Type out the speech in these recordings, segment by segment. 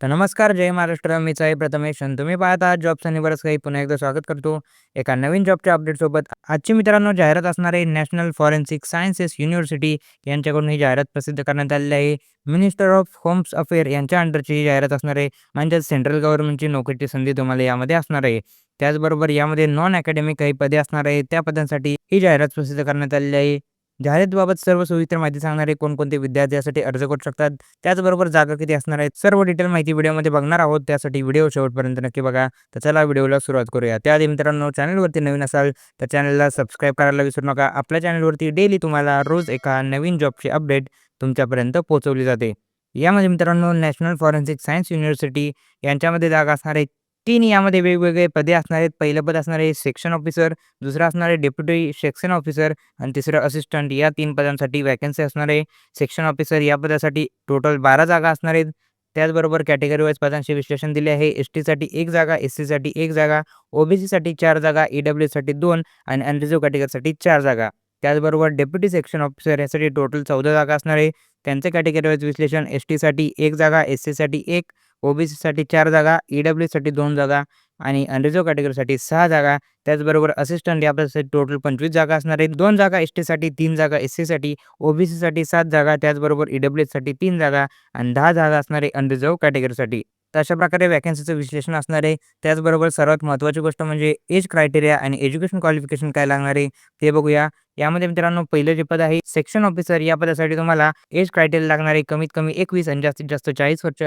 तर नमस्कार, जय महाराष्ट्र. मीच आहे प्रथमेश आणि तुम्ही पाहत आहात जॉब्स आणि बरंच काही. पुन्हा एकदा स्वागत करतो एका नवीन जॉबच्या अपडेटसोबत. आजची मित्रांनो जाहिरात असणार आहे नॅशनल फॉरेन्सिक सायन्सेस युनिव्हर्सिटी यांच्याकडून ही जाहिरात प्रसिद्ध करण्यात आलेली आहे. मिनिस्टर ऑफ होम्स अफेअर यांच्या अंडरची ही जाहिरात असणार आहे. म्हणजेच सेंट्रल गव्हर्नमेंटची नोकरीची संधी तुम्हाला यामध्ये असणार आहे. त्याचबरोबर यामध्ये नॉन अकॅडमिक काही पदे असणार आहे. त्या पदांसाठी ही जाहिरात प्रसिद्ध करण्यात आलेली आहे. जाहिरातीबाबत सर्व सविस्तर माहिती सांगणारे कोणकोणते विद्यार्थी यासाठी अर्ज करू शकतात, त्याचबरोबर जागा किती असणार आहेत, सर्व डिटेल माहिती व्हिडिओमध्ये बघणार आहोत. त्यासाठी व्हिडिओ शेवटपर्यंत नक्की बघा. तर चला व्हिडिओला सुरुवात करूया. त्याआधी मित्रांनो, चॅनलवरती नवीन असाल तर चॅनलला सबस्क्राईब करायला विसरू नका. आपल्या चॅनलवरती डेली तुम्हाला रोज एका नवीन जॉबची अपडेट तुमच्यापर्यंत पोहोचवली जाते. यामध्ये मित्रांनो नॅशनल फॉरेन्सिक सायन्स युनिव्हर्सिटी यांच्यामध्ये जागा असणार आहे. 3 यामध्ये वेगवेगळे पदे असणार आहेत. पहिलं पद असणार आहे सेक्शन ऑफिसर, दुसरं असणार आहे डेप्युटी सेक्शन ऑफिसर आणि तिसरं असिस्टंट. या 3 पदांसाठी व्हॅकन्सी असणार आहे. सेक्शन ऑफिसर या पदासाठी टोटल 12 जागा असणार आहेत. त्याचबरोबर कॅटेगरी वाईज पदांचे विश्लेषण दिले आहे. एस-टीसाठी 1 जागा, एस-सीसाठी 1 जागा, ओ-बी-सीसाठी 4 जागा, ई-डब्ल्यू-एससाठी 2 आणि अनरिझर्व्ह कॅटेगरीसाठी 4 जागा. त्याचबरोबर डेप्युटी सेक्शन ऑफिसर यासाठी टोटल 14 जागा असणार आहे. त्यांचे कॅटेगरी वाईज विश्लेषण एस-टीसाठी 1 जागा, एस-सीसाठी 1, ओ-बी-सीसाठी 4 जागा, ई-डब्ल्यू-एससाठी 2 जागा आणि अनरिझर्व्ह कॅटेगरीसाठी 6 जागा. त्याचबरोबर असिस्टंट या पदासाठी टोटल 25 जागा असणार आहेत. 2 जागा एस-टीसाठी, 3 जागा एस-सीसाठी, ओ-बी-सीसाठी 7 जागा, त्याचबरोबर ई-डब्ल्यू-एससाठी 3 जागा आणि 10 जागा असणार आहे अनरिझर्व्ह कॅटेगरीसाठी. तर अशा प्रकारे व्हॅकन्सीचं विश्लेषण असणार आहे. त्याचबरोबर सर्वात महत्त्वाची गोष्ट म्हणजे एज क्रायटेरिया आणि एज्युकेशन क्वालिफिकेशन काय लागणार आहे ते बघूया. यामध्ये मित्रांनो पहिलं जे पद आहे सेक्शन ऑफिसर या पदासाठी तुम्हाला एज क्रायटेरिया लागणार आहे कमीत कमी 21 आणि जास्तीत जास्त 40 वर्ष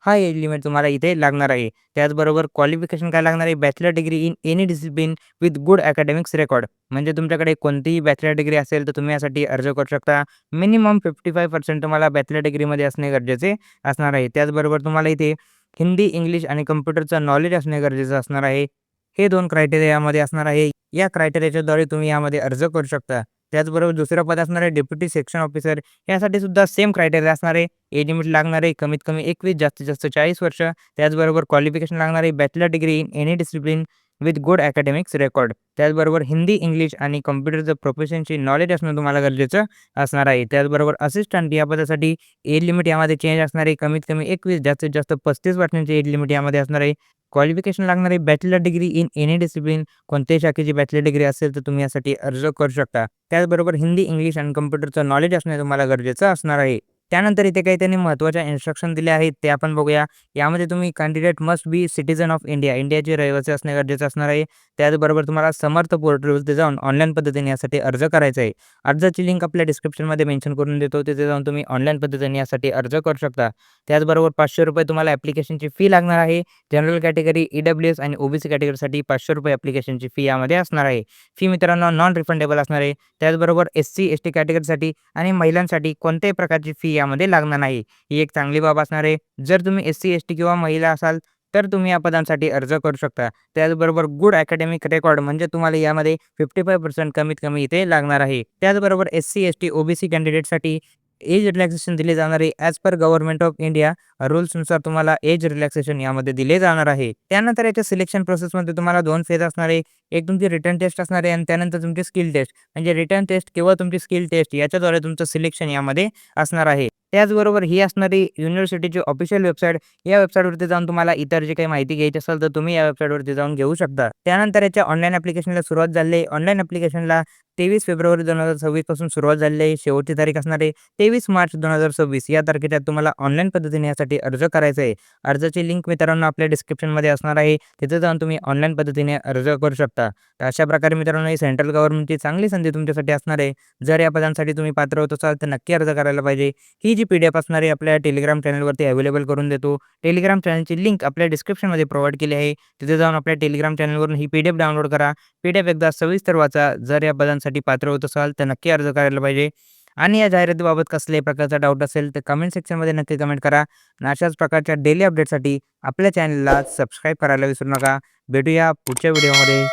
हा एज लिमिट तुम्हाला इथे लागणार आहे. त्याचबरोबर क्वालिफिकेशन काय लागणार आहे bachelor degree in any discipline with good academics record. म्हणजे तुमच्याकडे कोणतीही बॅचलर डिग्री असेल तर तुम्ही यासाठी अर्ज करू शकता. मिनिमम 55% तुम्हाला बॅचलर डिग्रीमध्ये असणे गरजेचे असणार आहे. त्याचबरोबर तुम्हाला इथे हिंदी, इंग्लिश आणि कम्प्युटरचं नॉलेज असणे गरजेचं असणार आहे. हे 2 क्रायटेरिया यामध्ये असणार आहे. या क्रायटेरियाच्याद्वारे तुम्ही यामध्ये अर्ज करू शकता. त्याचबरोबर दुसरं पद असणार आहे डेप्युटी सेक्शन ऑफिसर. यासाठी सुद्धा सेम क्रायटेरिया असणार आहे. एज लिमिट लागणार आहे कमीत कमी 21, जास्तीत जास्त 40 वर्ष. त्याचबरोबर क्वालिफिकेशन लागणार आहे bachelor degree in any discipline with good academics record. त्याचबरोबर हिंदी, इंग्लिश आणि कम्प्युटरचं प्रोफेशनची नॉलेज असणं तुम्हाला गरजेचं असणार आहे. त्याचबरोबर असिस्टंट या पदासाठी एज लिमिट यामध्ये चेंज असणार आहे. कमीत कमी 21, जास्तीत जास्त 35 वर्षांची एज लिमिट यामध्ये असणार आहे. क्वालिफिकेशन लागणार आहे bachelor degree in any discipline. कोणत्याही शाखेची बॅचलर डिग्री असेल तर तुम्ही यासाठी अर्ज करू शकता. त्याचबरोबर हिंदी, इंग्लिश आणि कम्प्युटरचं नॉलेज असणे तुम्हाला गरजेचं असणार आहे. त्यानंतर इथे काही त्यांनी महत्त्वाच्या इन्स्ट्रक्शन दिले आहेत ते आपण बघूया. यामध्ये तुम्ही candidate must be citizen of India, इंडियाचे रहिवासी असणे गरजेचं असणार आहे. त्याचबरोबर तुम्हाला समर्थ पोर्टलवरती जाऊन ऑनलाईन पद्धतीने यासाठी अर्ज करायचा आहे. अर्जाची लिंक आपल्या डिस्क्रिप्शनमध्ये मेन्शन करून देतो. तिथे जाऊन तुम्ही ऑनलाईन पद्धतीने यासाठी अर्ज करू शकता. त्याचबरोबर ₹500 तुम्हाला ॲप्लिकेशनची फी लागणार आहे. जनरल कॅटेगरी, ई-डब्ल्यू-एस आणि ओ-बी-सी कॅटेगरीसाठी ₹500 ॲप्लिकेशनची फी यामध्ये असणार आहे. फी मित्रांनो नॉन रिफंडेबल असणार आहे. त्याचबरोबर एस-सी, एस-टी कॅटेगरीसाठी आणि महिलांसाठी कोणत्याही प्रकारची फी यामध्ये लागणार नाही. ही एक चांगली बाब असणार आहे. जर तुम्ही एस-सी, एस-टी किंवा महिला असाल तर तुम्ही या पदांसाठी अर्ज करू शकता. त्याचबरोबर गुड अकॅडमिक रेकॉर्ड म्हणजे तुम्हाला यामध्ये 55% कमीत कमी इथे लागणार आहे. त्याचबरोबर एस-सी, एस-टी, ओ-बी-सी कॅन्डिडेटसाठी एज रिलॅक्सेशन दिले जाणार आहे. As per government of India रूल्सनुसार तुम्हाला एज रिलॅक्सेशन यामध्ये दिले जाणार आहे. त्यानंतर याच्या सिलेक्शन प्रोसेसमध्ये तुम्हाला 2 फेज असणार आहे. एक तुमची रिटन टेस्ट असणार आहे आणि त्यानंतर तुमची स्किल टेस्ट. म्हणजे रिटन टेस्ट किंवा तुमची स्किल टेस्ट याच्याद्वारे तुमचं सिलेक्शन यामध्ये असणार आहे. त्याचबरोबर ही असणारी युनिव्हर्सिटीची ऑफिशियल वेबसाईट. या वेबसाईटवरती जाऊन तुम्हाला इतर जे काही माहिती घ्यायची असेल तर तुम्ही या वेबसाईटवरती जाऊन घेऊ शकता. त्यानंतर याच्या ऑनलाईन ॲप्लिकेशनला सुरुवात झाली आहे. ऑनलाईन ॲप्लिकेशनला 23 फेब्रुवारी 2026 पासून सुरुवात झालेली आहे. शेवटची तारीख असणार आहे 23 मार्च 2026. या तारखेच्या तुम्हाला ऑनलाईन पद्धतीने यासाठी अर्ज करायचा आहे. अर्जाची लिंक मित्रांनो आपल्या डिस्क्रिप्शनमध्ये असणार आहे. तिथे जाऊन तुम्ही ऑनलाईन पद्धतीने अर्ज करू शकता. तर अशा प्रकारे मित्रांनो ही सेंट्रल गव्हर्नमेंटची चांगली संधी तुमच्यासाठी असणार आहे. जर या पदांसाठी तुम्ही पात्र होत असाल तर नक्की अर्ज करायला पाहिजे. ही जी पी-डी-एफ असणार आहे आपल्या टेलिग्राम चॅनलवरती अवेलेबल करून देतो. टेलिग्राम चॅनलची लिंक आपल्या डिस्क्रिप्शनमध्ये प्रोव्हाईड केली आहे. तिथे जाऊन आपल्या टेलिग्राम चॅनलवरून ही पी-डी-एफ डाउनलोड करा. पी-डी-एफ एकदा सविस्तर वाचा. जर या पदांसाठी पात्र होत असाल तर नक्की अर्ज करायला पाहिजे. आणि या जाहिरातीबाबत कसल्याही प्रकारचा डाऊट असेल तर कमेंट सेक्शनमध्ये नक्की कमेंट करा. आणि अशाच प्रकारच्या डेली अपडेटसाठी आपल्या चॅनलला सबस्क्राईब करायला विसरू नका. भेटूया पुढच्या व्हिडिओमध्ये.